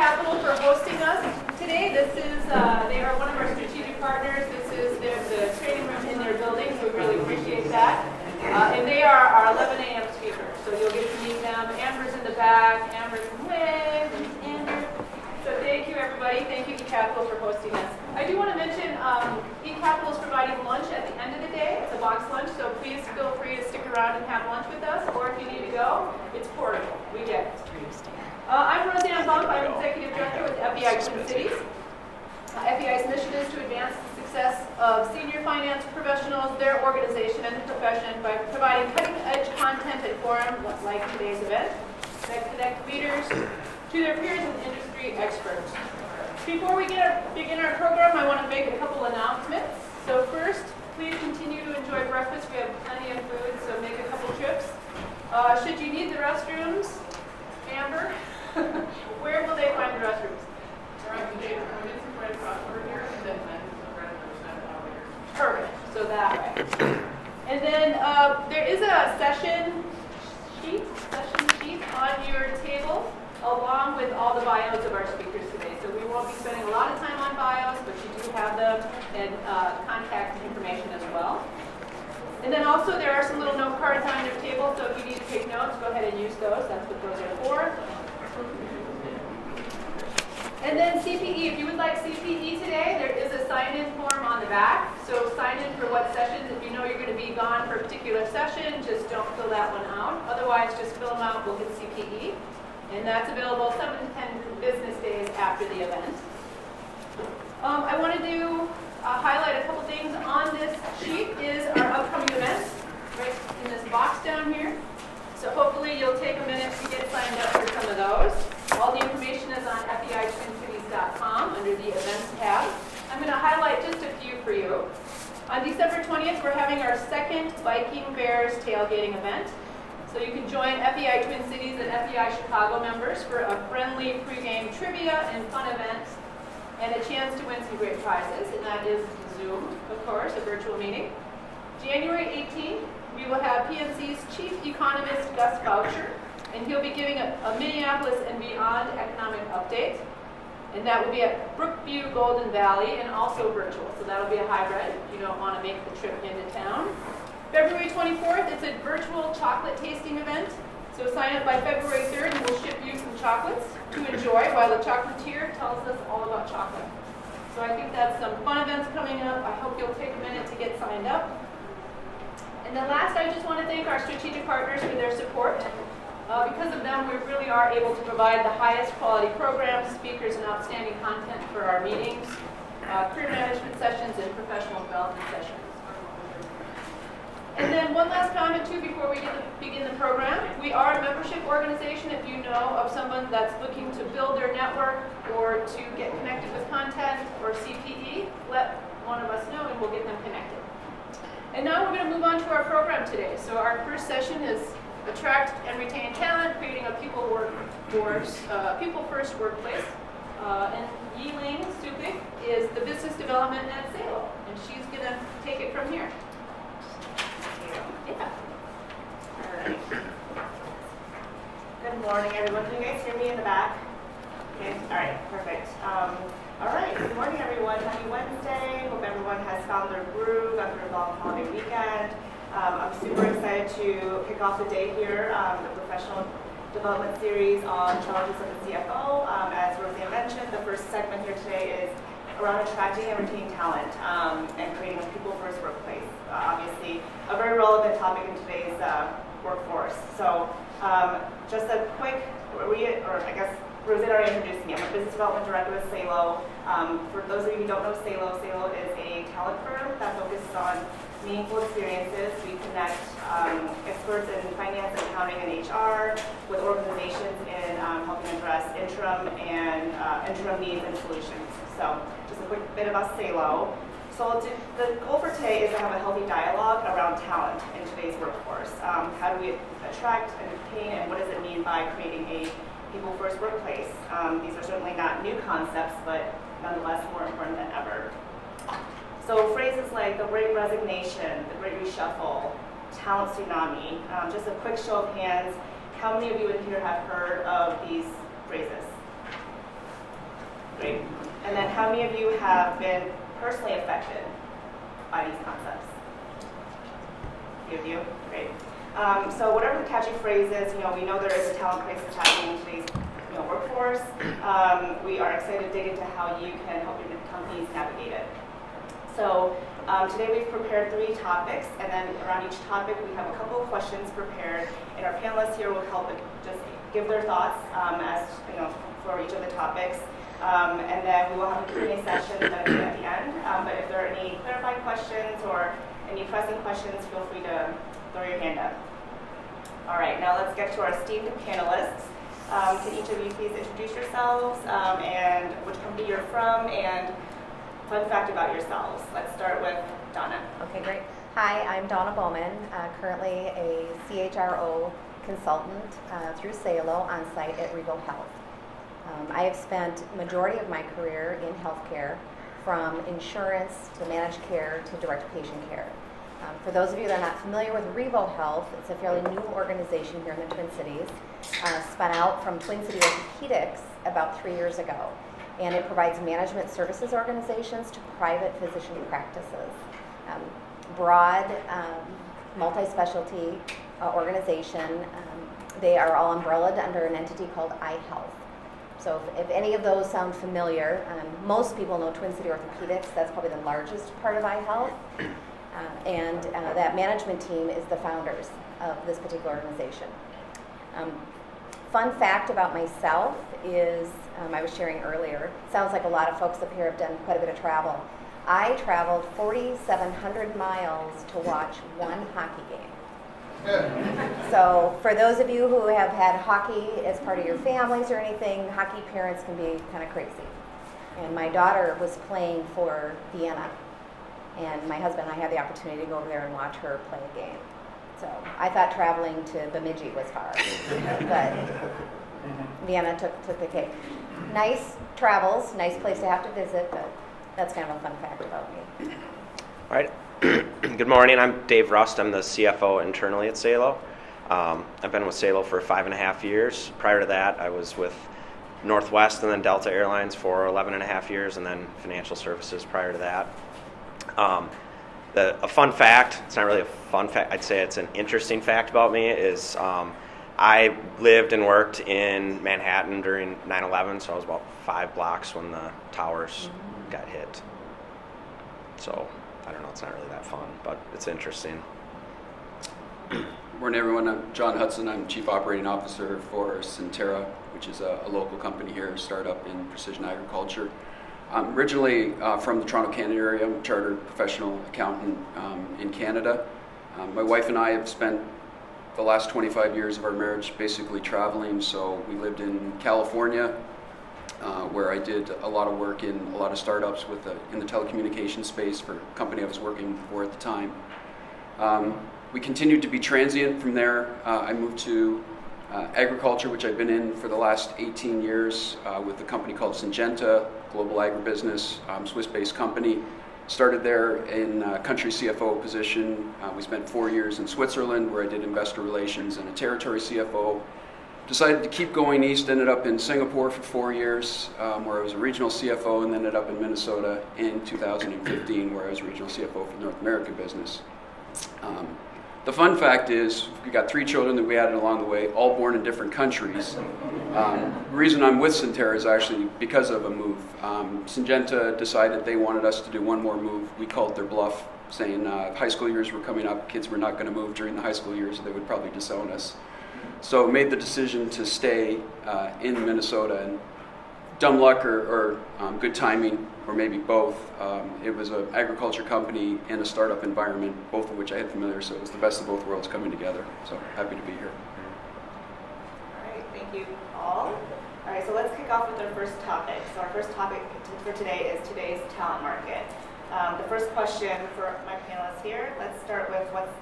Capital for hosting us today. They are one of our strategic partners. This is the training room in their building, so we really appreciate that. And they are our 11 a.m. speakers, so you'll get to meet them. Amber's in the back. Amber's wave. Amber. So thank you, everybody. Thank you, eCapital, for hosting us. I do want to mention eCapital is providing lunch at the end of the day. It's a box lunch, so please feel free to stick around and have lunch with us. Or if you need to go, it's portable. We get it. I'm Roseanne Bump. I'm Executive Director with FEI Twin Cities. FEI's mission is to advance the success of senior finance professionals, their organization, and the profession by providing cutting-edge content and forums like today's event that connect leaders to their peers and industry experts. Before we begin our program, I want to make a couple announcements. So first, please continue to enjoy breakfast. We have plenty of food, so make a couple trips. Should you need the restrooms, Amber, where will they find the restrooms? Right across over here, and then perfect. So that way. And then there is a session sheet on your table, along with all the bios of our speakers today. So we won't be spending a lot of time on bios, but you do have them and contact information as well. And then also there are some little note cards on your table, so if you need to take notes, go ahead and use those. That's what those are for. And then CPE, if you would like CPE today, there is a sign-in form on the back. So sign in for what sessions. If you know you're going to be gone for a particular session, just don't fill that one out. Otherwise, just fill them out, we'll get CPE. And that's available 7 to 10 business days after the event. I wanted to highlight a couple things on this sheet is our upcoming events, right in this box down here. So hopefully you'll take a minute to get signed up for some of those. All the information is on feitwincities.com under the events tab. I'm going to highlight just a few for you. On December 20th, we're having our second Viking Bears tailgating event. So you can join FEI Twin Cities and FEI Chicago members for a friendly pregame trivia and fun event and a chance to win some great prizes. And that is Zoom, of course, a virtual meeting. January 18th, we will have PNC's Chief Economist Gus Boucher, and he'll be giving a Minneapolis and beyond economic update. And that will be at Brookview Golden Valley and also virtual. So that'll be a hybrid if you don't want to make the trip into town. February 24th, it's a virtual chocolate tasting event. So sign up by February 3rd and we'll ship you some chocolates to enjoy while the chocolatier tells us all about chocolate. So I think that's some fun events coming up. I hope you'll take a minute to get signed up. And then last, I just want to thank our strategic partners for their support. Because of them, we really are able to provide the highest quality programs, speakers, and outstanding content for our meetings, career management sessions, and professional development sessions. And then one last comment, too, before we begin the program. We are a membership organization. If you know of someone that's looking to build their network or to get connected with content or CPE, let one of us know and we'll get them connected. And now we're going to move on to our program today. So our first session is Attract and Retain Talent, Creating a People-First Workplace. And Yee-Ling Supik is the Business Development at Salo, and she's going to take it from here. Yeah. All right. Good morning, everyone. Can you guys hear me in the back? Okay. All right. Perfect. All right. Good morning, everyone. Happy Wednesday. Hope everyone has found their groove after a long holiday weekend. I'm super excited to kick off the day here, the professional development series on challenges of the CFO. As Roseanne mentioned, the first segment here today is around attracting and retaining talent and creating a people-first workplace. Obviously, a very relevant topic in today's workforce. So, just a quick, I guess Roseanne already introduced me. I'm a business development director with Salo. For those of you who don't know Salo, Salo is a talent firm that focuses on meaningful experiences. We connect experts in finance, accounting, and HR with organizations in helping address interim needs and solutions. So just a quick bit about Salo. So the goal for today is to have a healthy dialogue around talent in today's workforce. How do we attract and retain, and what does it mean by creating a people-first workplace? These are certainly not new concepts, but nonetheless more important than ever. So phrases like the Great Resignation, the Great Reshuffle, talent tsunami, just a quick show of hands, how many of you in here have heard of these phrases? And then how many of you have been personally affected by these concepts? A few of you, great. So whatever the catchy phrase is, we know there is a talent crisis happening in today's workforce. We are excited to dig into how you can help your companies navigate it. So today we've prepared 3 topics, and then around each topic we have a couple of questions prepared, and our panelists here will help just give their thoughts as for each of the topics. And then we will have a Q&A session at the end. But if there are any clarifying questions or any pressing questions, feel free to throw your hand up. All right, now let's get to our esteemed panelists. Can each of you please introduce yourselves and which company you're from and fun fact about yourselves. Let's start with Donna. Okay, great. Hi, I'm Donna Bowman, currently a CHRO consultant through Salo on site at Regal Health. I have spent majority of my career in healthcare, from insurance to managed care to direct patient care. For those of you that are not familiar with Regal Health, it's a fairly new organization here in the Twin Cities, spun out from Twin City Orthopedics about 3 years ago. And it provides management services organizations to private physician practices. Broad, multi-specialty organization. They are all umbrellaed under an entity called iHealth. So if any of those sound familiar, most people know Twin City Orthopedics. That's probably the largest part of iHealth. And that management team is the founders of this particular organization. Fun fact about myself is, I was sharing earlier, sounds like a lot of folks up here have done quite a bit of travel. I traveled 4,700 miles to watch one hockey game. So for those of you who have had hockey as part of your families or anything, hockey parents can be kind of crazy. And my daughter was playing for Vienna, and my husband and I had the opportunity to go over there and watch her play a game. So I thought traveling to Bemidji was far, but Vienna took the cake. Nice travels, nice place to have to visit, but that's kind of a fun fact about me. All right. Good morning. I'm Dave Rust. I'm the CFO internally at Salo. I've been with Salo for 5.5 years. Prior to that, I was with Northwest and then Delta Airlines for 11.5 years, and then financial services prior to that. A fun fact, it's not really a fun fact, I'd say it's an interesting fact about me, is I lived and worked in Manhattan during 9/11, so I was about 5 blocks when the towers got hit. So, I don't know, it's not really that fun, but it's interesting. Good morning, everyone. I'm John Hudson. I'm Chief Operating Officer for Centera, which is a local company here, a startup in precision agriculture. I'm originally from the Toronto, Canada area. I'm a chartered professional accountant in Canada. My wife and I have spent the last 25 years of our marriage basically traveling. So we lived in California, where I did a lot of work in a lot of startups in the telecommunications space for a company I was working for at the time. We continued to be transient from there. I moved to agriculture, which I've been in for the last 18 years with a company called Syngenta, global agribusiness, Swiss-based company. Started there in country CFO position. We spent 4 years in Switzerland, where I did investor relations and a territory CFO. Decided to keep going east, ended up in Singapore for 4 years, where I was a regional CFO, and ended up in Minnesota in 2015, where I was regional CFO for the North American business. The fun fact is, we got 3 children that we added along the way, all born in different countries. The reason I'm with Centera is actually because of a move. Syngenta decided they wanted us to do one more move. We called their bluff, saying high school years were coming up, kids were not going to move during the high school years, they would probably disown us. So made the decision to stay in Minnesota, and dumb luck or good timing, or maybe both. It was an agriculture company and a startup environment, both of which I had familiar, so it was the best of both worlds coming together. So happy to be here. All right, thank you all. All right, so let's kick off with our first topic. So our first topic for today is today's talent market. The first question for my panelists here, let's start with what's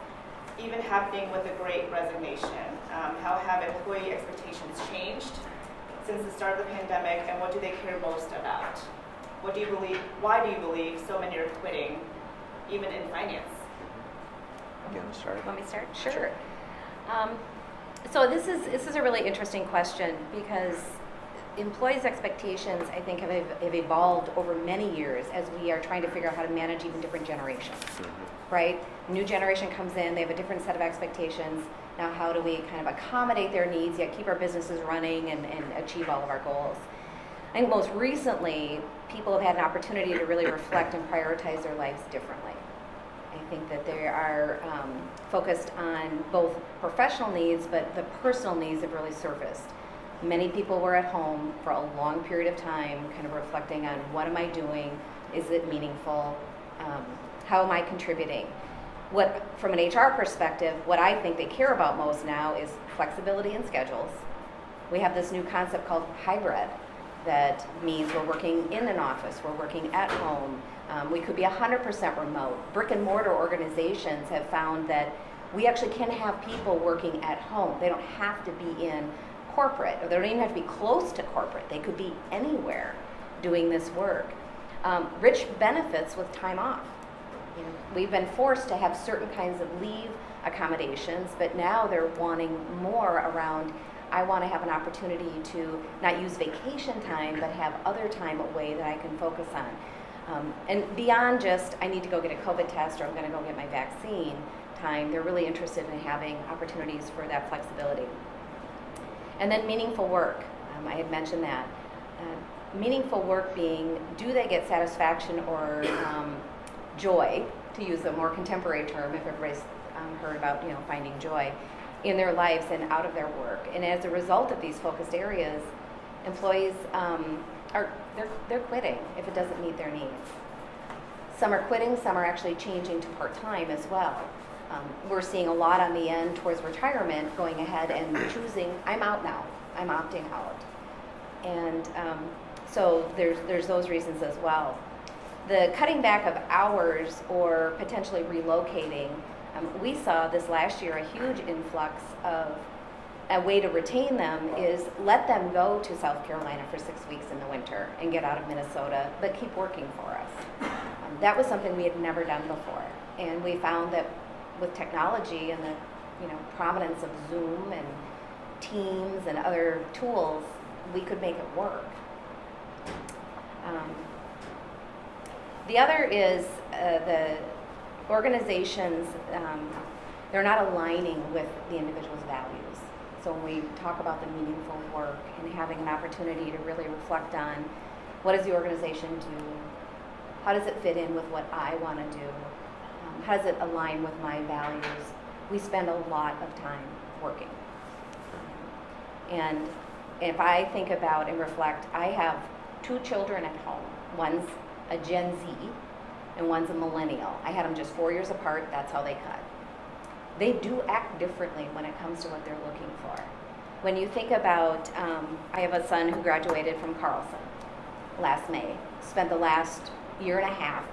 even happening with the Great Resignation. How have employee expectations changed since the start of the pandemic, and what do they care most about? What do you believe? Why do you believe so many are quitting, even in finance? You want to start? Want me to start? Sure. So this is a really interesting question, because employees' expectations, I think, have evolved over many years as we are trying to figure out how to manage even different generations, right? New generation comes in, they have a different set of expectations. Now, how do we kind of accommodate their needs, yet keep our businesses running and achieve all of our goals? I think most recently, people have had an opportunity to really reflect and prioritize their lives differently. I think that they are focused on both professional needs, but the personal needs have really surfaced. Many people were at home for a long period of time, kind of reflecting on what am I doing? Is it meaningful? How am I contributing? From an HR perspective, what I think they care about most now is flexibility in schedules. We have this new concept called hybrid. That means we're working in an office, we're working at home. We could be 100% remote. Brick and mortar organizations have found that we actually can have people working at home. They don't have to be in corporate, or they don't even have to be close to corporate. They could be anywhere doing this work. Rich benefits with time off. You know, we've been forced to have certain kinds of leave accommodations, but now they're wanting more around, I want to have an opportunity to not use vacation time, but have other time away that I can focus on. And beyond just, I need to go get a COVID test or I'm going to go get my vaccine time, they're really interested in having opportunities for that flexibility. And then meaningful work. I had mentioned that. Meaningful work being, do they get satisfaction or joy, to use a more contemporary term, if everybody's heard about finding joy in their lives and out of their work. And as a result of these focused areas, employees they're quitting if it doesn't meet their needs. Some are quitting, some are actually changing to part-time as well. We're seeing a lot on the end towards retirement, going ahead and choosing, I'm out now, I'm opting out. And so there's those reasons as well. The cutting back of hours or potentially relocating, we saw this last year a huge influx of a way to retain them is let them go to South Carolina for 6 weeks in the winter and get out of Minnesota, but keep working for us. That was something we had never done before. And we found that with technology and the prominence of Zoom and Teams and other tools, we could make it work. The other is the organizations, they're not aligning with the individual's values. So when we talk about the meaningful work and having an opportunity to really reflect on what does the organization do, how does it fit in with what I want to do, how does it align with my values, we spend a lot of time working. And if I think about and reflect, I have 2 children at home. One's a Gen Z and one's a millennial. I had them just 4 years apart, that's how they cut. They do act differently when it comes to what they're looking for. When you think about, I have a son who graduated from Carlson last May, spent the last year and a half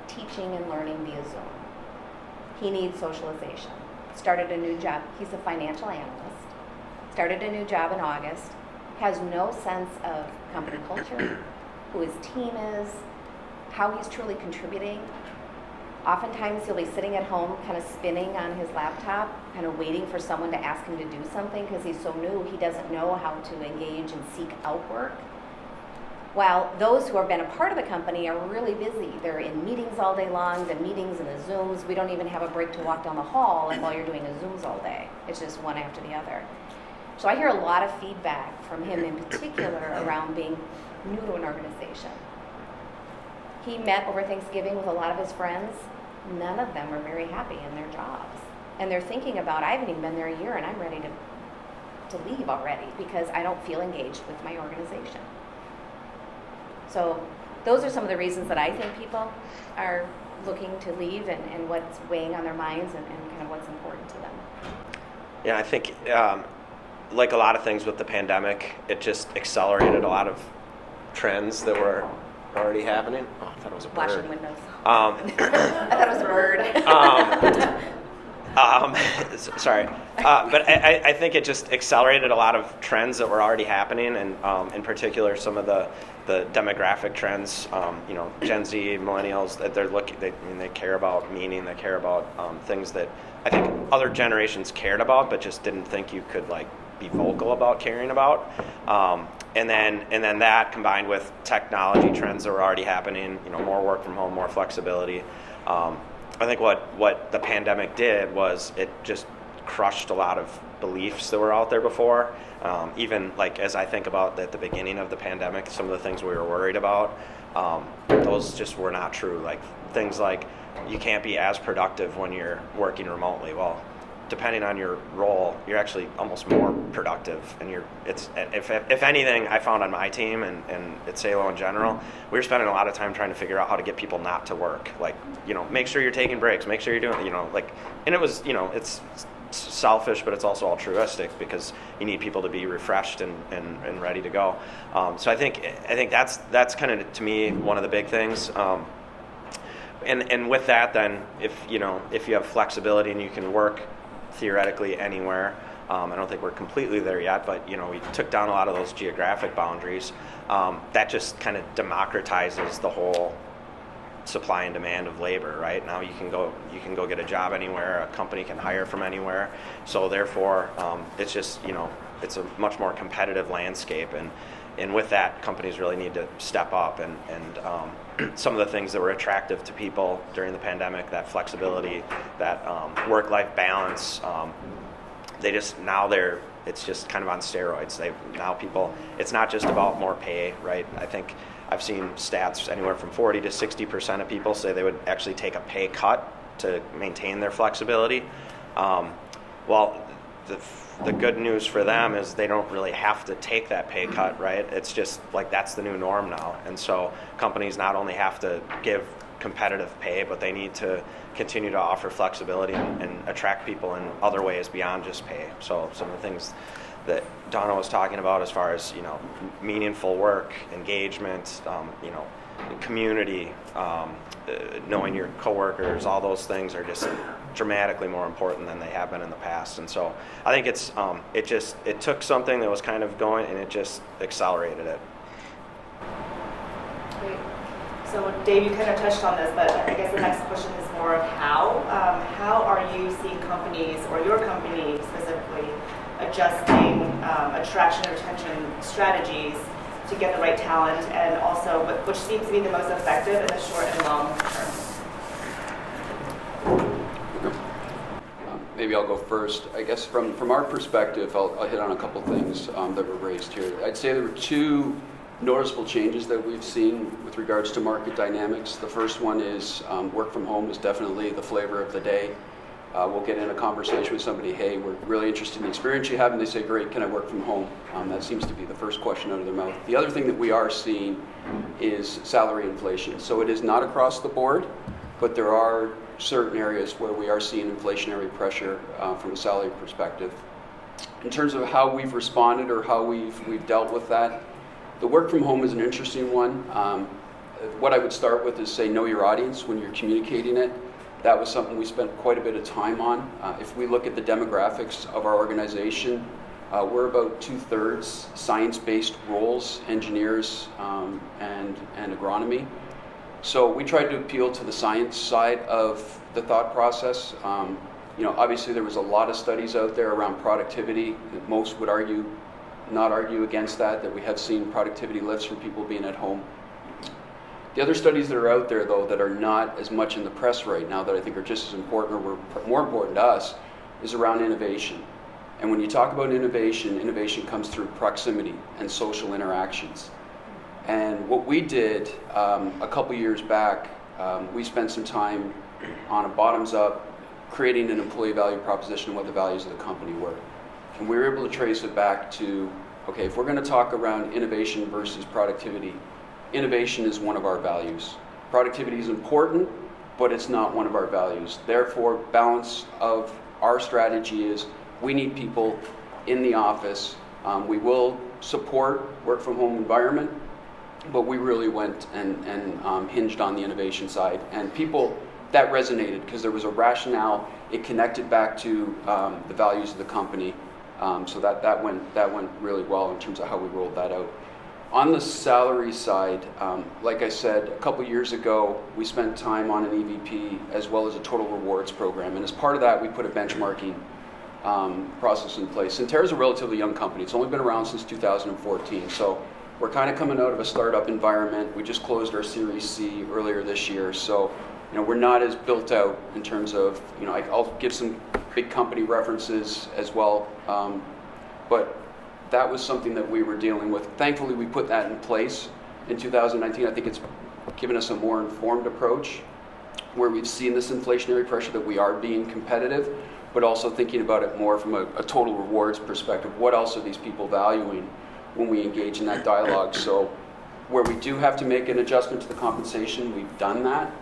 teaching and learning via Zoom. He needs socialization. Started a new job, he's a financial analyst, started a new job in August, has no sense of company culture, who his team is, how he's truly contributing. Oftentimes he'll be sitting at home kind of spinning on his laptop, kind of waiting for someone to ask him to do something because he's so new, he doesn't know how to engage and seek out work. While those who have been a part of the company are really busy. They're in meetings all day long, the meetings and the Zooms. We don't even have a break to walk down the hall while you're doing the Zooms all day. It's just one after the other. So I hear a lot of feedback from him in particular around being new to an organization. He met over Thanksgiving with a lot of his friends. None of them are very happy in their jobs. And they're thinking about, I haven't even been there a year and I'm ready to leave already because I don't feel engaged with my organization. So those are some of the reasons that I think people are looking to leave and what's weighing on their minds and kind of what's important to them. Yeah, I think like a lot of things with the pandemic, it just accelerated a lot of trends that were already happening. Oh, I thought it was a bird. Flashing windows. I thought it was a bird. Sorry. But I think it just accelerated a lot of trends that were already happening, and in particular some of the demographic trends. Gen Z, millennials, that they care about meaning, they care about things that I think other generations cared about, but just didn't think you could be vocal about caring about. And then that combined with technology trends that were already happening, more work from home, more flexibility. I think what the pandemic did was it just crushed a lot of beliefs that were out there before. Even like as I think about at the beginning of the pandemic, some of the things we were worried about, those just were not true. Like things like you can't be as productive when you're working remotely. Well, depending on your role, you're actually almost more productive. And if anything, I found on my team and at Salo in general, we were spending a lot of time trying to figure out how to get people not to work. Like, make sure you're taking breaks, make sure you're doing, and it was, it's selfish, but it's also altruistic because you need people to be refreshed and ready to go. So I think that's kind of, to me, one of the big things. And with that, then, if you have flexibility and you can work theoretically anywhere, I don't think we're completely there yet, but we took down a lot of those geographic boundaries. That just kind of democratizes the whole supply and demand of labor, right? Now you can go get a job anywhere, a company can hire from anywhere. So therefore, it's just, it's a much more competitive landscape, and with that, companies really need to step up and some of the things that were attractive to people during the pandemic, that flexibility, that work-life balance, it's just kind of on steroids. It's not just about more pay, right? I think I've seen stats anywhere from 40 to 60% of people say they would actually take a pay cut to maintain their flexibility. Well, the good news for them is they don't really have to take that pay cut, right? It's just like that's the new norm now. And so companies not only have to give competitive pay, but they need to continue to offer flexibility and attract people in other ways beyond just pay. So some of the things that Donna was talking about as far as, meaningful work, engagement, community, knowing your coworkers, all those things are just dramatically more important than they have been in the past. And so I think it took something that was kind of going and it just accelerated it. Great. So Dave, you kind of touched on this, but I guess the next question is more of how. How are you seeing companies, or your company specifically, adjusting attraction and retention strategies to get the right talent, and also which seems to be the most effective in the short and long term? Maybe I'll go first. I guess from our perspective, I'll hit on a couple things that were raised here. I'd say there were two noticeable changes that we've seen with regards to market dynamics. The first one is work from home is definitely the flavor of the day. We'll get in a conversation with somebody, hey, we're really interested in the experience you have, and they say, great, can I work from home? That seems to be the first question out of their mouth. The other thing that we are seeing is salary inflation. So it is not across the board, but there are certain areas where we are seeing inflationary pressure from a salary perspective. In terms of how we've responded or how we've dealt with that, the work from home is an interesting one. What I would start with is say know your audience when you're communicating it. That was something we spent quite a bit of time on. If we look at the demographics of our organization, we're about 2/3 science-based roles, engineers and agronomy. So we tried to appeal to the science side of the thought process. Obviously there was a lot of studies out there around productivity. Most would not argue against that we have seen productivity lifts from people being at home. The other studies that are out there, though, that are not as much in the press right now that I think are just as important or were more important to us is around innovation. And when you talk about innovation comes through proximity and social interactions. And what we did a couple years back, we spent some time on a bottoms-up creating an employee value proposition and what the values of the company were. And we were able to trace it back to, okay, if we're going to talk around innovation versus productivity, innovation is one of our values. Productivity is important, but it's not one of our values. Therefore, balance of our strategy is we need people in the office. We will support work from home environment, but we really went and hinged on the innovation side. And people, that resonated because there was a rationale. It connected back to the values of the company. So that went really well in terms of how we rolled that out. On the salary side, like I said, a couple years ago, we spent time on an EVP as well as a total rewards program. And as part of that, we put a benchmarking process in place. Centera is a relatively young company. It's only been around since 2014, so we're kind of coming out of a startup environment. We just closed our Series C earlier this year, so we're not as built out in terms of, I'll give some big company references as well, but that was something that we were dealing with. Thankfully, we put that in place in 2019. I think it's given us a more informed approach where we've seen this inflationary pressure that we are being competitive, but also thinking about it more from a total rewards perspective. What else are these people valuing when we engage in that dialogue? So where we do have to make an adjustment to the compensation, we've done that.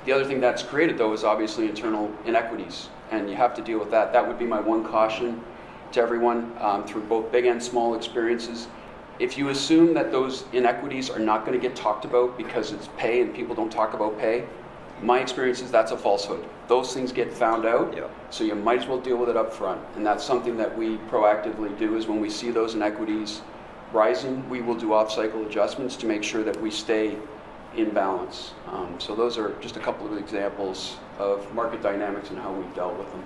The other thing that's created, though, is obviously internal inequities, and you have to deal with that. That would be my one caution to everyone through both big and small experiences. If you assume that those inequities are not going to get talked about because it's pay and people don't talk about pay, my experience is that's a falsehood. Those things get found out, so you might as well deal with it up front. And that's something that we proactively do, is when we see those inequities rising, we will do off-cycle adjustments to make sure that we stay in balance. So those are just a couple of examples of market dynamics and how we've dealt with them.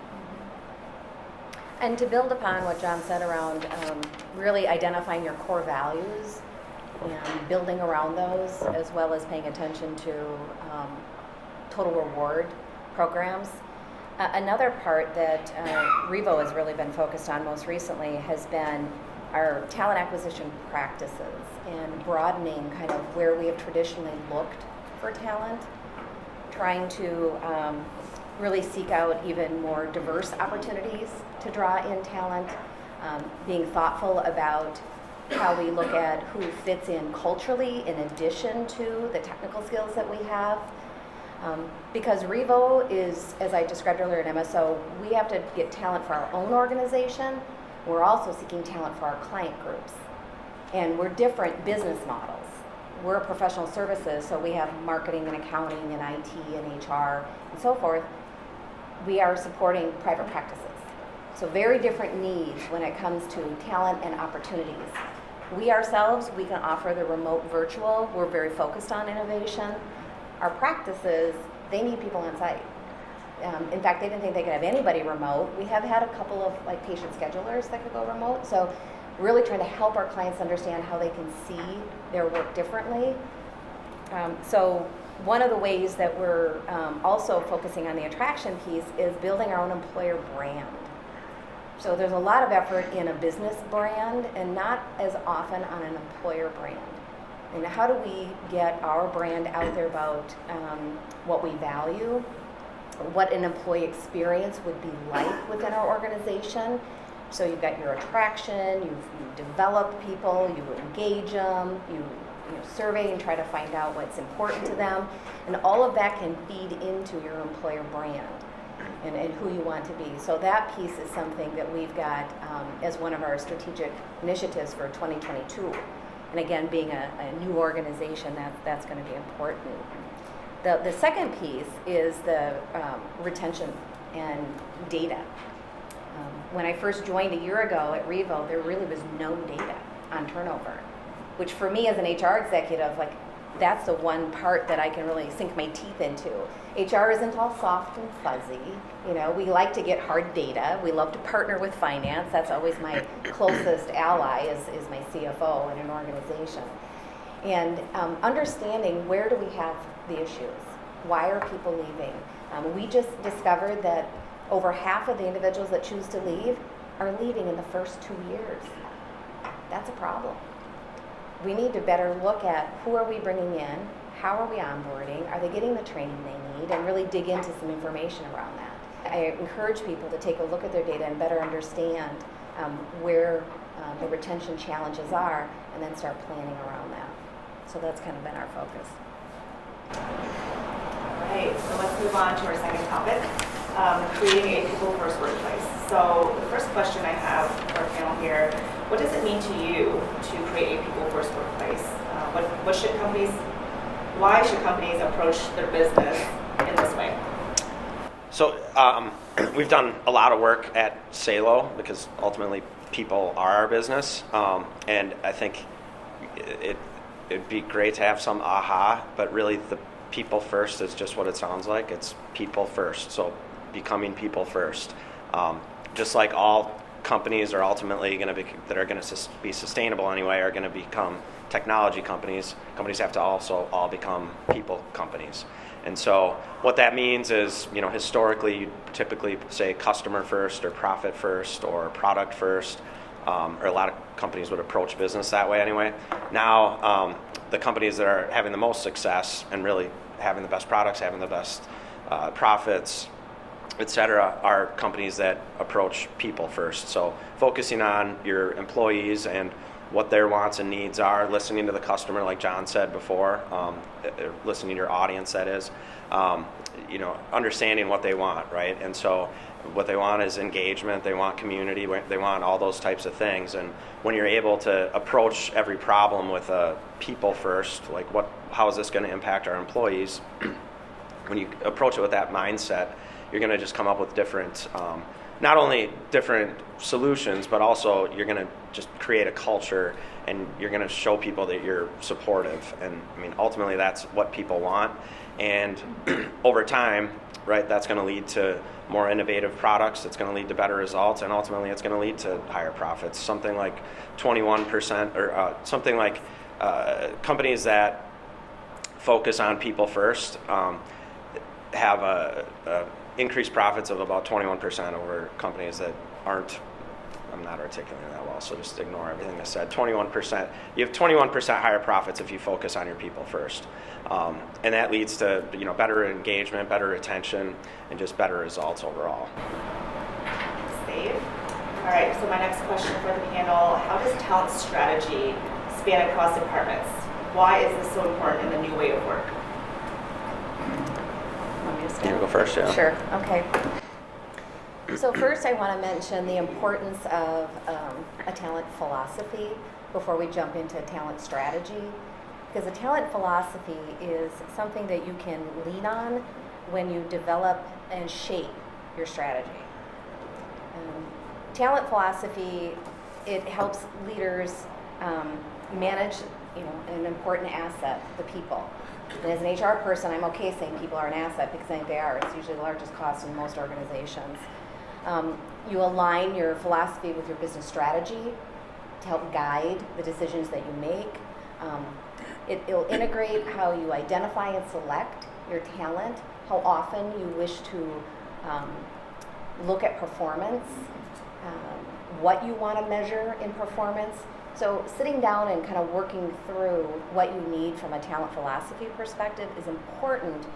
And to build upon what John said around really identifying your core values and building around those, as well as paying attention to total reward programs. Another part that Revo has really been focused on most recently has been our talent acquisition practices and broadening kind of where we have traditionally looked for talent, trying to really seek out even more diverse opportunities to draw in talent, being thoughtful about how we look at who fits in culturally in addition to the technical skills that we have. Because Revo is, as I described earlier in MSO, we have to get talent for our own organization. We're also seeking talent for our client groups. And we're different business models. We're professional services, so we have marketing and accounting and IT and HR and so forth. We are supporting private practices. So very different needs when it comes to talent and opportunities. We ourselves, we can offer the remote virtual. We're very focused on innovation. Our practices, they need people on site. In fact, they didn't think they could have anybody remote. We have had a couple of patient schedulers that could go remote. So really trying to help our clients understand how they can see their work differently. So one of the ways that we're also focusing on the attraction piece is building our own employer brand. So there's a lot of effort in a business brand and not as often on an employer brand. And how do we get our brand out there about what we value, what an employee experience would be like within our organization? So you've got your attraction, you develop people, you engage them, you survey and try to find out what's important to them, and all of that can feed into your employer brand and who you want to be. So that piece is something that we've got as one of our strategic initiatives for 2022. And again, being a new organization, that's going to be important. The second piece is the retention and data. When I first joined a year ago at Revo, there really was no data on turnover, which for me as an HR executive, that's the one part that I can really sink my teeth into. HR isn't all soft and fuzzy. We like to get hard data. We love to partner with finance. That's always my closest ally is my CFO in an organization. And understanding where do we have the issues? Why are people leaving? We just discovered that over half of the individuals that choose to leave are leaving in the first 2 years. That's a problem. We need to better look at who are we bringing in, how are we onboarding, are they getting the training they need, and really dig into some information around that. I encourage people to take a look at their data and better understand where the retention challenges are, and then start planning around that. So that's kind of been our focus. All right, so let's move on to our second topic, creating a people-first workplace. So the first question I have for our panel here, what does it mean to you to create a people-first workplace? Why should companies approach their business in this way? So we've done a lot of work at Salo because ultimately people are our business, and I think it'd be great to have some aha, but really the people first is just what it sounds like. It's people first, so becoming people first. just like all companies are ultimately going to be, that are going to be sustainable anyway, are going to become technology companies. Companies have to also all become people companies. And so what that means is, historically you typically say customer first or profit first or product first, or a lot of companies would approach business that way anyway. Now, the companies that are having the most success and really having the best products, having the best profits, et cetera, are companies that approach people first. So focusing on your employees and what their wants and needs are, listening to the customer, like John said before, listening to your audience, that is, understanding what they want, right? And so what they want is engagement, they want community, they want all those types of things. And when you're able to approach every problem with people first, like how is this going to impact our employees? When you approach it with that mindset, you're going to just come up with different, not only different solutions, but also you're going to just create a culture, and you're going to show people that you're supportive. And I mean, ultimately that's what people want. And over time, right, that's going to lead to more innovative products. It's going to lead to better results, and ultimately it's going to lead to higher profits. Something like 21%, or something like companies that focus on people first have a increased profits of about 21% over companies that aren't. I'm not articulating that well, so just ignore everything I said. 21%. You have 21% higher profits if you focus on your people first, and that leads to better engagement, better retention, and just better results overall. Thanks, Dave. All right. So my next question for the panel: how does talent strategy span across departments? Why is this so important in the new way of work? You go first, yeah. Sure. Okay. So first, I want to mention the importance of a talent philosophy before we jump into talent strategy, because a talent philosophy is something that you can lean on when you develop and shape your strategy. Talent philosophy, it helps leaders manage, an important asset, the people. And as an HR person, I'm okay saying people are an asset because I think they are. It's usually the largest cost in most organizations. You align your philosophy with your business strategy to help guide the decisions that you make. It'll integrate how you identify and select your talent, how often you wish to look at performance, what you want to measure in performance. So sitting down and kind of working through what you need from a talent philosophy perspective is important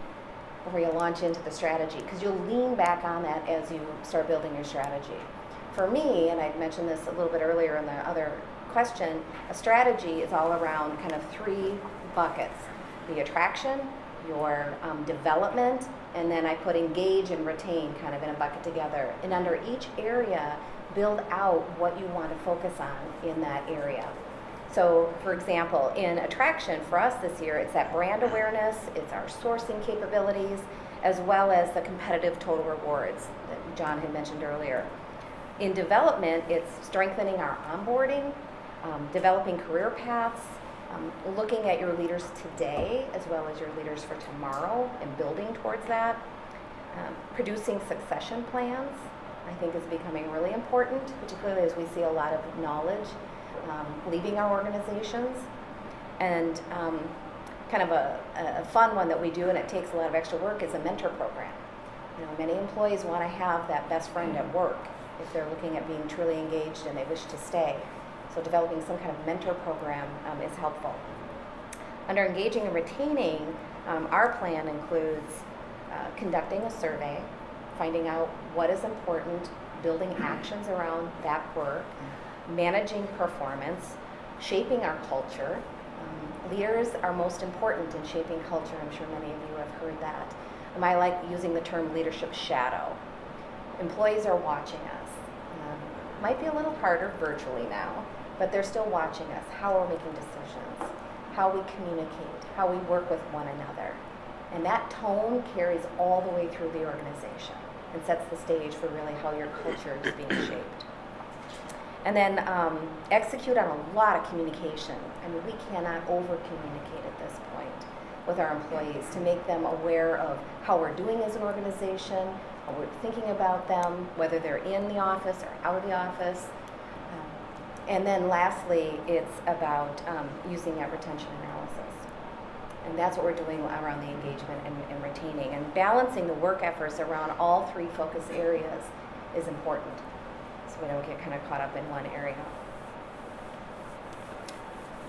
before you launch into the strategy, because you'll lean back on that as you start building your strategy. For me, and I mentioned this a little bit earlier in the other question, a strategy is all around kind of three buckets: the attraction, your development, and then I put engage and retain kind of in a bucket together. And under each area, build out what you want to focus on in that area. So, for example, in attraction for us this year, it's that brand awareness, it's our sourcing capabilities, as well as the competitive total rewards that John had mentioned earlier. In development, it's strengthening our onboarding, developing career paths, looking at your leaders today as well as your leaders for tomorrow and building towards that. Producing succession plans, I think, is becoming really important, particularly as we see a lot of knowledge leaving our organizations. And kind of a fun one that we do, and it takes a lot of extra work, is a mentor program. Many employees want to have that best friend at work if they're looking at being truly engaged and they wish to stay. So developing some kind of mentor program is helpful. Under engaging and retaining, our plan includes conducting a survey, finding out what is important, building actions around that work, managing performance, shaping our culture. Leaders are most important in shaping culture. I'm sure many of you have heard that. I like using the term leadership shadow. Employees are watching us. Might be a little harder virtually now, but they're still watching us. How we're making decisions, how we communicate, how we work with one another. And that tone carries all the way through the organization and sets the stage for really how your culture is being shaped. And then execute on a lot of communication. I mean, we cannot over-communicate at this point. with our employees to make them aware of how we're doing as an organization, how we're thinking about them, whether they're in the office or out of the office. And then lastly, it's about using that retention analysis. And that's what we're doing around the engagement and retaining. And balancing the work efforts around all three focus areas is important, so we don't get kind of caught up in one area.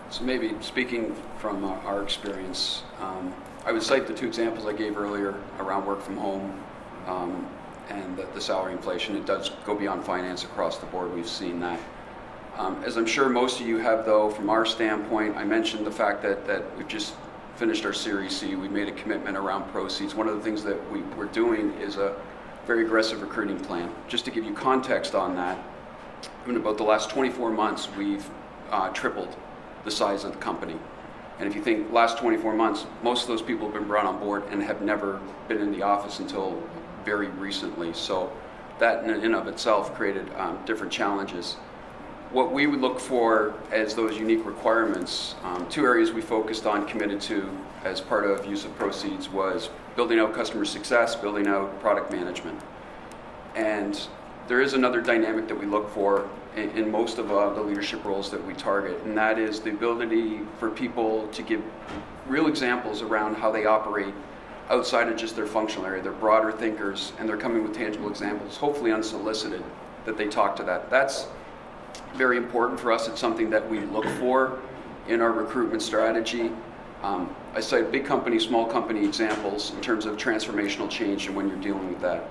So maybe speaking from our experience, I would cite the two examples I gave earlier around work from home and the salary inflation. It does go beyond finance across the board. We've seen that. As I'm sure most of you have, though, from our standpoint, I mentioned the fact that we've just finished our Series C. We made a commitment around proceeds. One of the things that we're doing is a very aggressive recruiting plan. Just to give you context on that, in about the last 24 months, we've tripled the size of the company. And if you think last 24 months, most of those people have been brought on board and have never been in the office until very recently. So that in and of itself created different challenges. What we would look for as those unique requirements, two areas we focused on, committed to as part of use of proceeds was building out customer success, building out product management. And there is another dynamic that we look for in most of the leadership roles that we target, and that is the ability for people to give real examples around how they operate outside of just their functional area. They're broader thinkers, and they're coming with tangible examples, hopefully unsolicited, that they talk to that. That's very important for us. It's something that we look for in our recruitment strategy. I cite big company, small company examples in terms of transformational change and when you're dealing with that.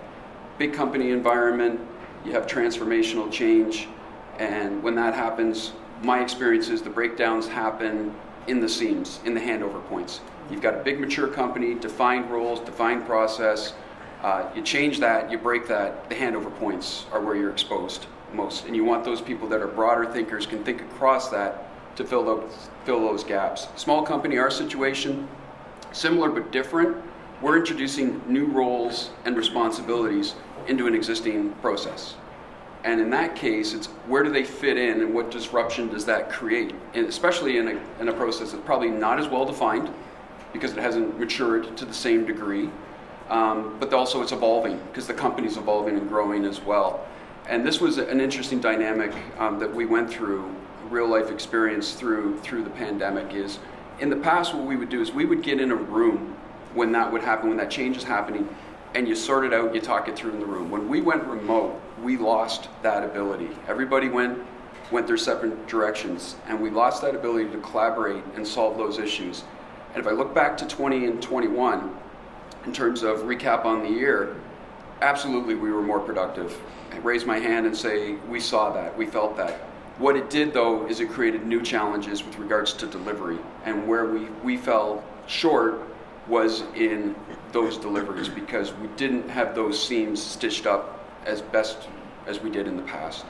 Big company environment, you have transformational change, and when that happens, my experience is the breakdowns happen in the seams, in the handover points. You've got a big mature company, defined roles, defined process, you change that, you break that, the handover points are where you're exposed most, and you want those people that are broader thinkers, can think across that to fill those gaps. Small company, our situation, similar but different. We're introducing new roles and responsibilities into an existing process. And in that case, it's where do they fit in and what disruption does that create? And especially in a process that's probably not as well defined because it hasn't matured to the same degree, but also it's evolving because the company's evolving and growing as well. And this was an interesting dynamic that we went through, real life experience through the pandemic. Is in the past what we would do is we would get in a room when that would happen, when that change is happening, and you sort it out and you talk it through in the room. When we went remote, we lost that ability. Everybody went their separate directions, and we lost that ability to collaborate and solve those issues. And if I look back to 20 and 21, in terms of recap on the year, absolutely we were more productive. I raise my hand and say, we saw that, we felt that. What it did, though, is it created new challenges with regards to delivery, and where we fell short was in those deliveries because we didn't have those seams stitched up as best as we did in the past.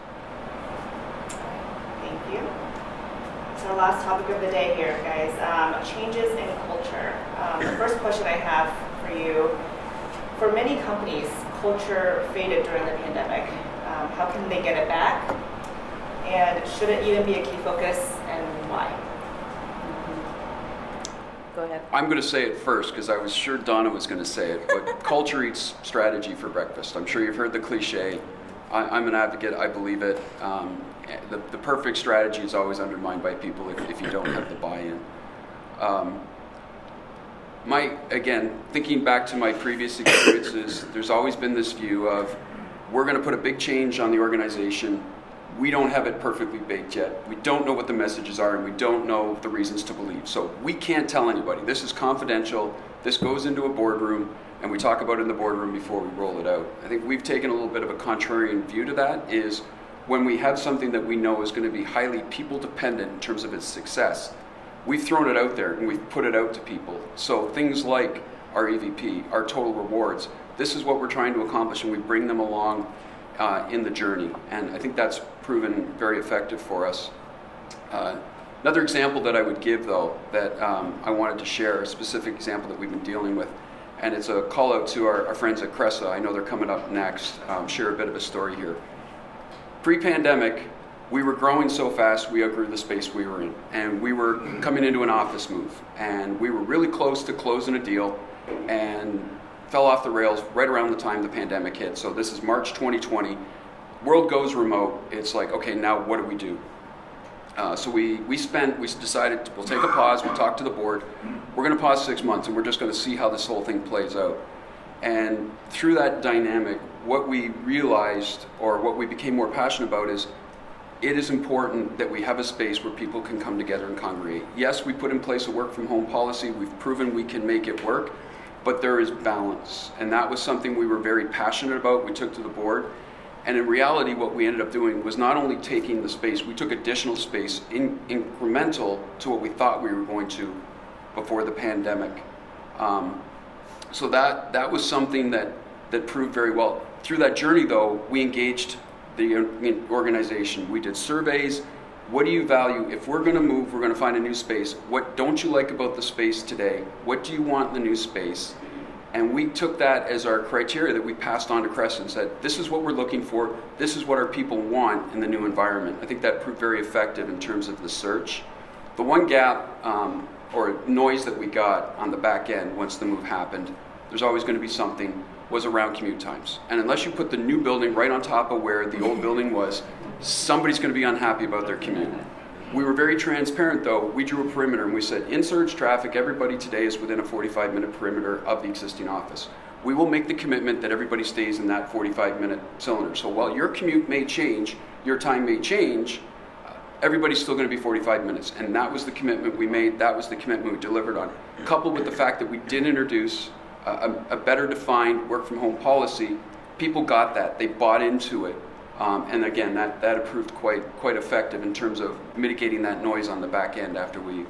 Thank you. So last topic of the day here, guys, changes in culture. The first question I have for you, for many companies, culture faded during the pandemic. How can they get it back? And should it even be a key focus, and why? Go ahead. I'm going to say it first because I was sure Donna was going to say it, but culture eats strategy for breakfast. I'm sure you've heard the cliche. I'm an advocate. I believe it. The perfect strategy is always undermined by people if you don't have the buy-in. Again, thinking back to my previous experiences, there's always been this view of we're going to put a big change on the organization. We don't have it perfectly baked yet. We don't know what the messages are, and we don't know the reasons to believe. So we can't tell anybody. This is confidential. This goes into a boardroom, and we talk about it in the boardroom before we roll it out. I think we've taken a little bit of a contrarian view to that, is when we have something that we know is going to be highly people-dependent in terms of its success, we've thrown it out there, and we've put it out to people. So things like our EVP, our total rewards, this is what we're trying to accomplish, and we bring them along in the journey, and I think that's proven very effective for us. Another example that I would give, though, that I wanted to share, a specific example that we've been dealing with, and it's a call out to our friends at Cressa. I know they're coming up next. Share a bit of a story here. Pre-pandemic, we were growing so fast, we outgrew the space we were in. And we were coming into an office move. And we were really close to closing a deal and fell off the rails right around the time the pandemic hit. So this is March 2020. World goes remote. It's like, okay, now what do we do? So we decided we'll take a pause. We talked to the board. We're going to pause 6 months, and we're just going to see how this whole thing plays out. And through that dynamic, what we realized, or what we became more passionate about, is it is important that we have a space where people can come together and congregate. Yes, we put in place a work from home policy. We've proven we can make it work, but there is balance. And that was something we were very passionate about. We took to the board. And in reality, what we ended up doing was not only taking the space, we took additional space incremental to what we thought we were going to before the pandemic. So that was something that proved very well. Through that journey, though, we engaged the organization. We did surveys. What do you value? If we're going to move, we're going to find a new space. What don't you like about the space today? What do you want in the new space? And we took that as our criteria that we passed on to Crescent and said, this is what we're looking for. This is what our people want in the new environment. I think that proved very effective in terms of the search. The one gap or noise that we got on the back end once the move happened, there's always going to be something, was around commute times. And unless you put the new building right on top of where the old building was, somebody's going to be unhappy about their commute. We were very transparent, though. We drew a perimeter and we said, in surge traffic, everybody today is within a 45-minute perimeter of the existing office. We will make the commitment that everybody stays in that 45-minute cylinder. So while your commute may change, your time may change, everybody's still going to be 45 minutes. And that was the commitment we made. That was the commitment we delivered on. Coupled with the fact that we did introduce a better defined work from home policy, people got that. They bought into it. And again, that proved quite effective in terms of mitigating that noise on the back end after we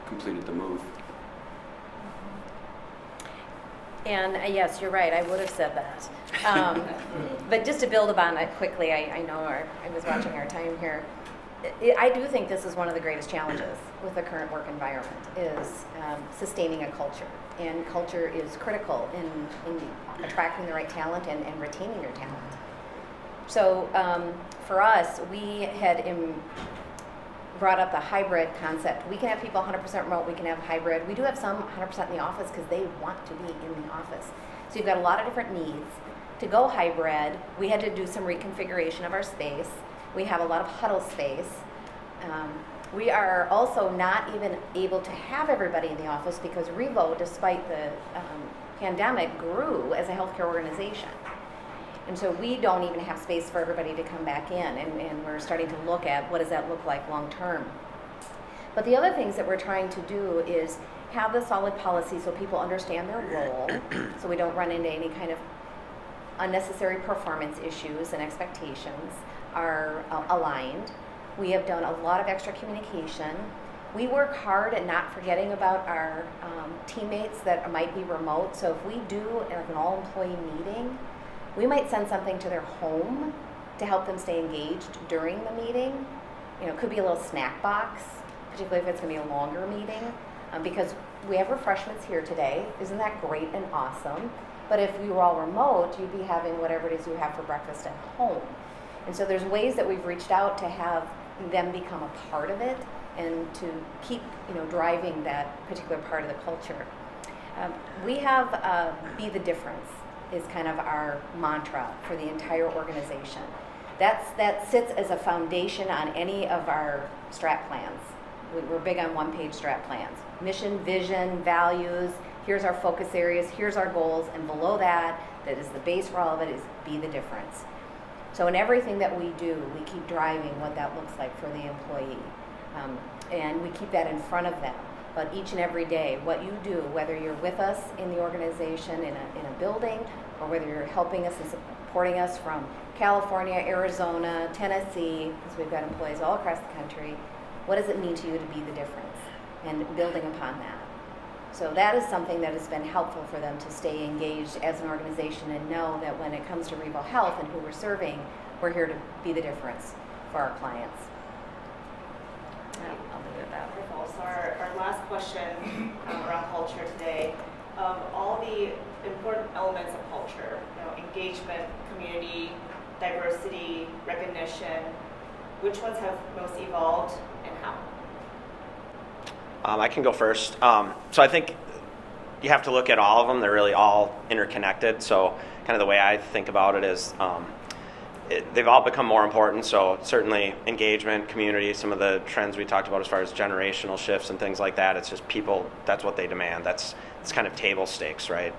completed the move. And yes, you're right, I would have said that. But just to build upon that quickly, I know I was watching our time here. I do think this is one of the greatest challenges with the current work environment, is sustaining a culture. And culture is critical in attracting the right talent and retaining your talent. So for us, we had brought up the hybrid concept. We can have people 100% remote, we can have hybrid. We do have some 100% in the office because they want to be in the office. So you've got a lot of different needs. To go hybrid, we had to do some reconfiguration of our space. We have a lot of huddle space. We are also not even able to have everybody in the office because Revo, despite the pandemic, grew as a healthcare organization. And so we don't even have space for everybody to come back in, and we're starting to look at what does that look like long term. But the other things that we're trying to do is have the solid policy so people understand their role, so we don't run into any kind of unnecessary performance issues, and expectations are aligned. We have done a lot of extra communication. We work hard at not forgetting about our teammates that might be remote. So if we do like an all-employee meeting, we might send something to their home to help them stay engaged during the meeting. You know, it could be a little snack box, particularly if it's going to be a longer meeting, because we have refreshments here today. Isn't that great and awesome? But if we were all remote, you'd be having whatever it is you have for breakfast at home. And so there's ways that we've reached out to have them become a part of it and to keep, driving that particular part of the culture. We have Be the Difference is kind of our mantra for the entire organization. That sits as a foundation on any of our strat plans. We're big on one-page strat plans. Mission, vision, values, here's our focus areas, here's our goals, and below that is the base for all of it, is Be the Difference. So in everything that we do, we keep driving what that looks like for the employee. And we keep that in front of them. But each and every day, what you do, whether you're with us in the organization in a building, or whether you're helping us and supporting us from California, Arizona, Tennessee, because we've got employees all across the country, what does it mean to you to be the difference? And building upon that. So that is something that has been helpful for them to stay engaged as an organization and know that when it comes to Revo Health and who we're serving, we're here to be the difference for our clients. I'll leave it at that. Wonderful. So our last question around culture today, of all the important elements of culture, engagement, community, diversity, recognition, which ones have most evolved and how? I can go first. So I think you have to look at all of them. They're really all interconnected. So kind of the way I think about it is they've all become more important. So certainly engagement, community, some of the trends we talked about as far as generational shifts and things like that. It's just people, that's what they demand. It's kind of table stakes, right?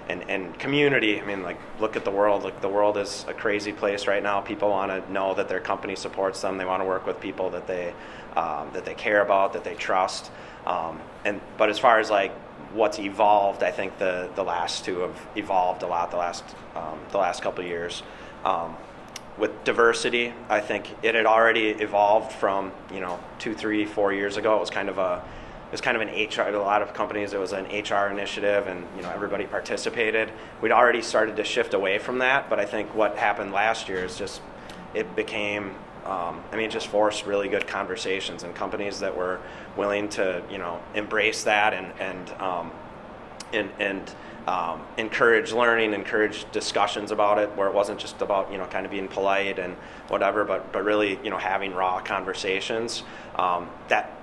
And community, I mean, like, look at the world. Like, the world is a crazy place right now. People want to know that their company supports them. They want to work with people that they care about, that they trust. But as far as like what's evolved, I think the last two have evolved a lot the last couple of years. With diversity, I think it had already evolved from 2, 3, 4 years ago. It was kind of an HR. A lot of companies, it was an HR initiative, and everybody participated. We'd already started to shift away from that, but I think what happened last year is just it became. It just forced really good conversations, and companies that were willing to embrace that and encourage learning, encourage discussions about it, where it wasn't just about kind of being polite and whatever, but really having raw conversations.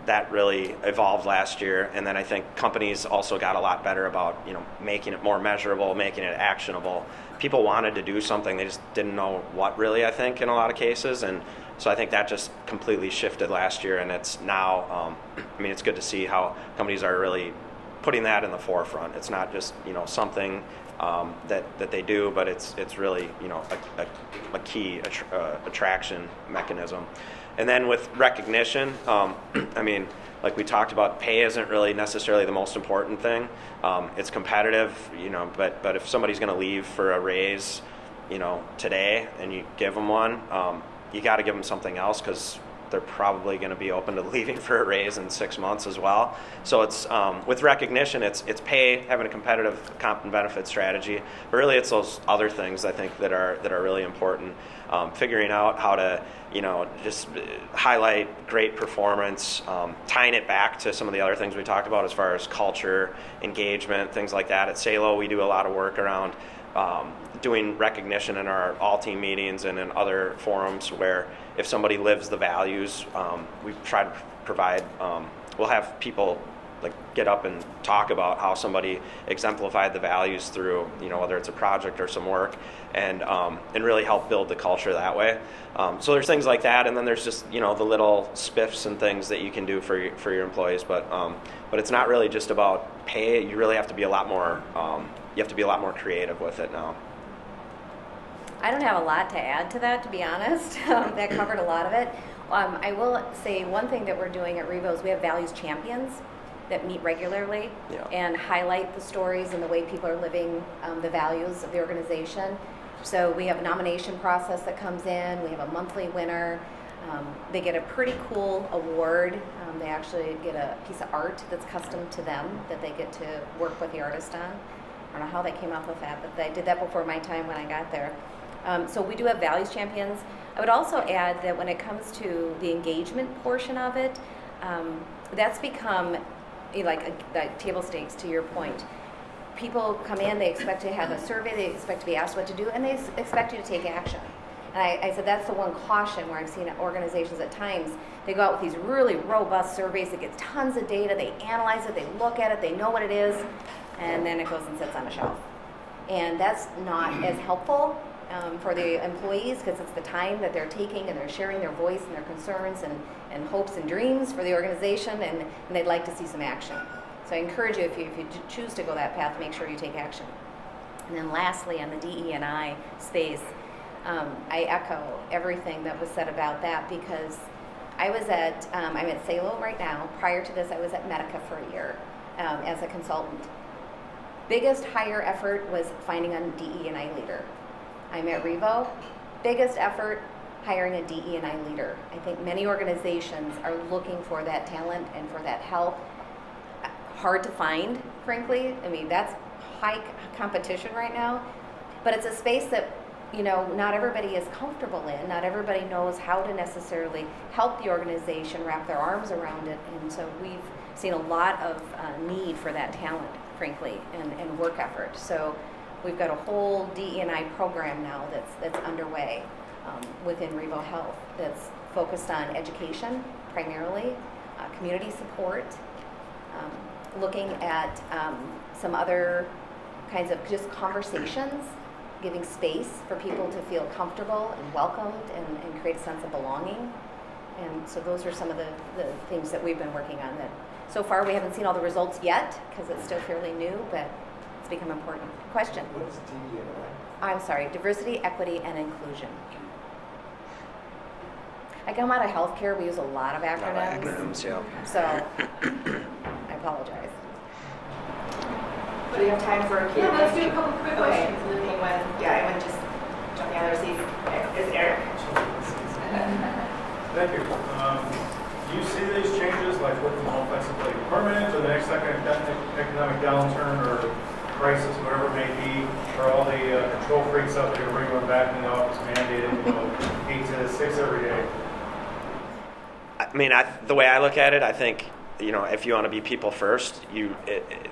That really evolved last year, and then I think companies also got a lot better about making it more measurable, making it actionable. People wanted to do something, they just didn't know what really, I think, in a lot of cases, and so I think that just completely shifted last year, and it's now it's good to see how companies are really putting that in the forefront. It's not just something that they do, but it's really a key attraction mechanism. And then with recognition, like we talked about, pay isn't really necessarily the most important thing. It's competitive, but if somebody's going to leave for a raise, today, and you give them one, you got to give them something else, because they're probably going to be open to leaving for a raise in 6 months as well. So it's with recognition, it's pay, having a competitive comp and benefit strategy, but really it's those other things I think that are really important. Figuring out how to just highlight great performance, tying it back to some of the other things we talked about as far as culture, engagement, things like that. At Salo, we do a lot of work around doing recognition in our all-team meetings and in other forums where if somebody lives the values, we try to provide, we'll have people like get up and talk about how somebody exemplified the values through, whether it's a project or some work, and really help build the culture that way. So there's things like that, and then there's just the little spiffs and things that you can do for your employees, but it's not really just about pay. You really have to be a lot more creative with it now. I don't have a lot to add to that, to be honest. That covered a lot of it. I will say one thing that we're doing at Revo is we have values champions that meet regularly and highlight the stories and the way people are living the values of the organization. So we have a nomination process that comes in. We have a monthly winner. They get a pretty cool award. They actually get a piece of art that's custom to them that they get to work with the artist on. I don't know how they came up with that, but they did that before my time when I got there. So we do have values champions. I would also add that when it comes to the engagement portion of it, that's become like table stakes, to your point. People come in, they expect to have a survey, they expect to be asked what to do, and they expect you to take action. And I said that's the one caution where I've seen organizations at times, they go out with these really robust surveys that get tons of data, they analyze it, they look at it, they know what it is, and then it goes and sits on a shelf. And that's not as helpful for the employees, because it's the time that they're taking and they're sharing their voice and their concerns and hopes and dreams for the organization, and they'd like to see some action. So I encourage you, if you choose to go that path, make sure you take action. And then lastly, on the DE&I space, I echo everything that was said about that, because I'm at Salo right now. Prior to this, I was at Medica for a year as a consultant. Biggest hire effort was finding a DE&I leader. I'm at Revo. Biggest effort, hiring a DE&I leader. I think many organizations are looking for that talent and for that help. Hard to find, frankly. That's high competition right now. But it's a space that, not everybody is comfortable in. Not everybody knows how to necessarily help the organization wrap their arms around it. And so we've seen a lot of need for that talent, frankly, and work effort. So we've got a whole DE&I program now that's underway within Revo Health that's focused on education primarily, community support, looking at some other kinds of just conversations, giving space for people to feel comfortable and welcomed and create a sense of belonging. And so those are some of the things that we've been working on that so far we haven't seen all the results yet because it's still fairly new, but it's become important. Question? What is DEI? I'm sorry, diversity, equity, and inclusion. I come out of healthcare, we use a lot of acronyms. Acronyms, yeah. So I apologize. Do we have time for a Q&A? Yeah, let's do a couple quick Okay. questions. Anyone just jump the other seat. Is Eric? Thank you. Do you see these changes, like work from home flexibility, permanent, or the next economic downturn or crisis, whatever it may be, or all the control freaks out there bring them back in the office mandated, 8 to 6 every day? I mean, the way I look at it, I think, if you want to be people first,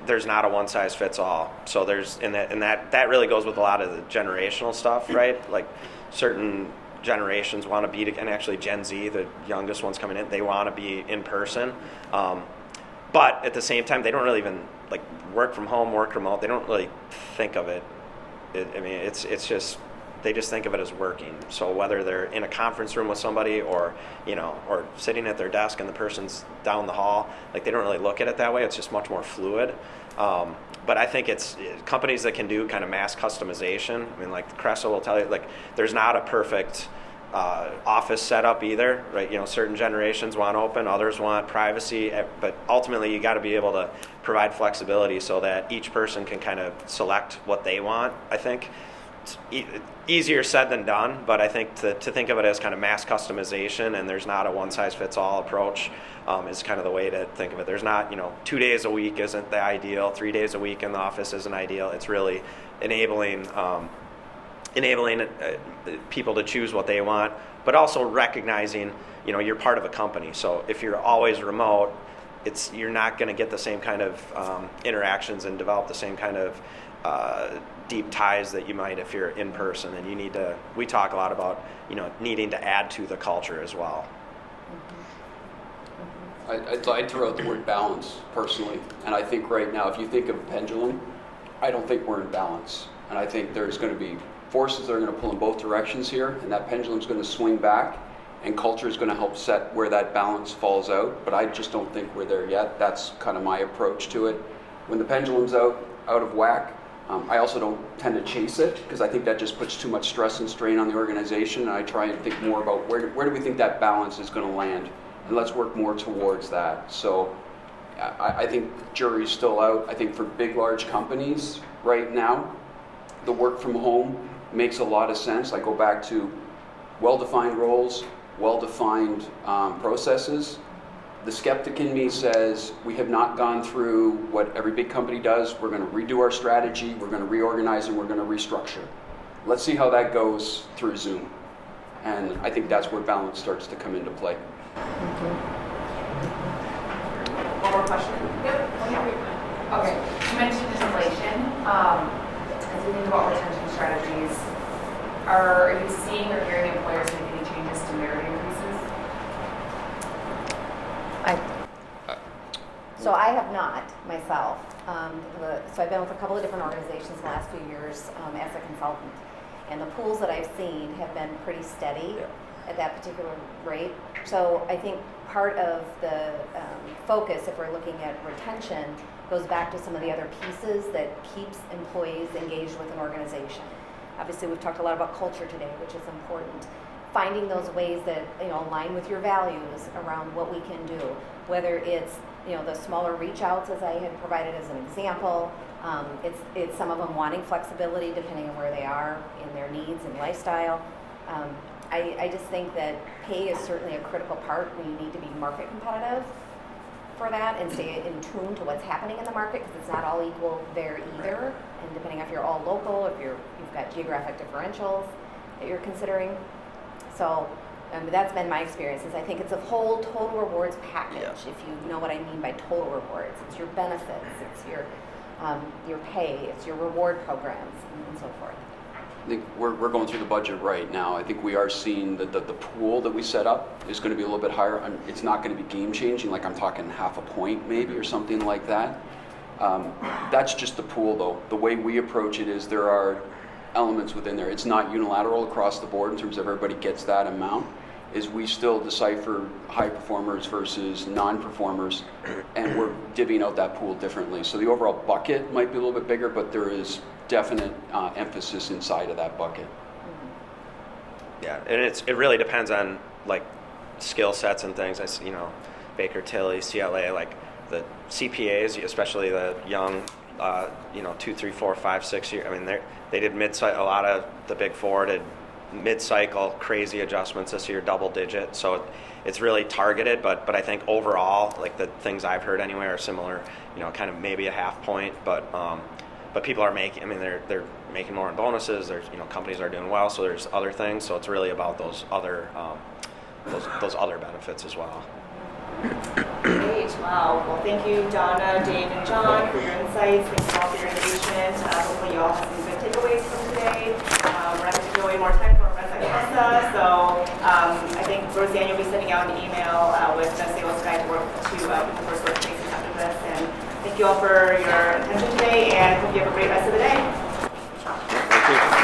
there's not a one size fits all. So that really goes with a lot of the generational stuff, right? Like certain generations want to be, and actually Gen Z, the youngest ones coming in, they want to be in person. But at the same time, they don't really even like work from home, work remote. They don't really think of it. It's just, they just think of it as working. So whether they're in a conference room with somebody or sitting at their desk and the person's down the hall, like they don't really look at it that way. It's just much more fluid. But I think it's companies that can do kind of mass customization. I mean, like Cressa will tell you, like there's not a perfect office setup either, right? Certain generations want open, others want privacy, but ultimately you got to be able to provide flexibility so that each person can kind of select what they want. I think it's easier said than done, but I think to think of it as kind of mass customization and there's not a one-size-fits-all approach is kind of the way to think of it. There's not, 2 days a week isn't the ideal, 3 days a week in the office isn't ideal. It's really enabling people to choose what they want, but also recognizing, you're part of a company. So if you're always remote, you're not going to get the same kind of interactions and develop the same kind of deep ties that you might if you're in person. And we talk a lot about, needing to add to the culture as well. I'd throw out the word balance personally. And I think right now, if you think of a pendulum, I don't think we're in balance. And I think there's going to be forces that are going to pull in both directions here, and that pendulum's going to swing back, and culture is going to help set where that balance falls out. But I just don't think we're there yet. That's kind of my approach to it. When the pendulum's out of whack, I also don't tend to chase it because I think that just puts too much stress and strain on the organization. And I try and think more about where do we think that balance is going to land, and let's work more towards that. So I think jury's still out. I think for big, large companies right now, the work from home makes a lot of sense. I go back to well-defined roles, well-defined processes. The skeptic in me says we have not gone through what every big company does. We're going to redo our strategy, we're going to reorganize, and we're going to restructure. Let's see how that goes through Zoom. And I think that's where balance starts to come into play. One more question? Yep. Okay. You mentioned inflation. As you think about retention strategies, are you seeing or hearing employers make any changes to merit increases? So I have not myself. So I've been with a couple of different organizations the last few years as a consultant, and the pools that I've seen have been pretty steady at that particular rate. So I think part of the focus, if we're looking at retention, goes back to some of the other pieces that keeps employees engaged with an organization. Obviously, we've talked a lot about culture today, which is important. Finding those ways that align with your values around what we can do, whether it's the smaller reach outs as I had provided as an example. It's some of them wanting flexibility depending on where they are in their needs and lifestyle. I just think that pay is certainly a critical part when you need to be market competitive for that and stay in tune to what's happening in the market, because it's not all equal there either. And depending if you're all local, if you've got geographic differentials that you're considering. So that's been my experience. Is I think it's a whole total rewards package. If you know what I mean by total rewards, it's your benefits, it's your pay, it's your reward programs, and so forth. I think we're going through the budget right now. I think we are seeing that the pool that we set up is going to be a little bit higher. It's not going to be game changing, like I'm talking half a point maybe or something like that. That's just the pool though. The way we approach it is there are elements within there. It's not unilateral across the board in terms of everybody gets that amount. Is we still decipher high performers versus non-performers, and we're divvying out that pool differently. So the overall bucket might be a little bit bigger, but there is definite emphasis inside of that bucket. Yeah, and it really depends on like skill sets and things. Baker Tilly, CLA, like the CPAs, especially the young, 2, 3, 4, 5, 6 year. I mean, they did mid-cycle. A lot of the Big Four did mid-cycle crazy adjustments this year, double digit. So it's really targeted, but I think overall, like the things I've heard anyway are similar. Kind of maybe a half point, but people are making. I mean, they're making more in bonuses. There's companies are doing well, so there's other things. So it's really about those other benefits as well. Great, wow. Well, thank you, Donna, Dave, and John, for your insights. Thank you all for your engagement. Hopefully you all have some good takeaways from today. We're not going to go any more time for our Resignation. So I think Roseanne, you'll be sending out an email with the sales guide to work with the first workplaces after this. And thank you all for your attention today, and hope you have a great rest of the day. Thank you.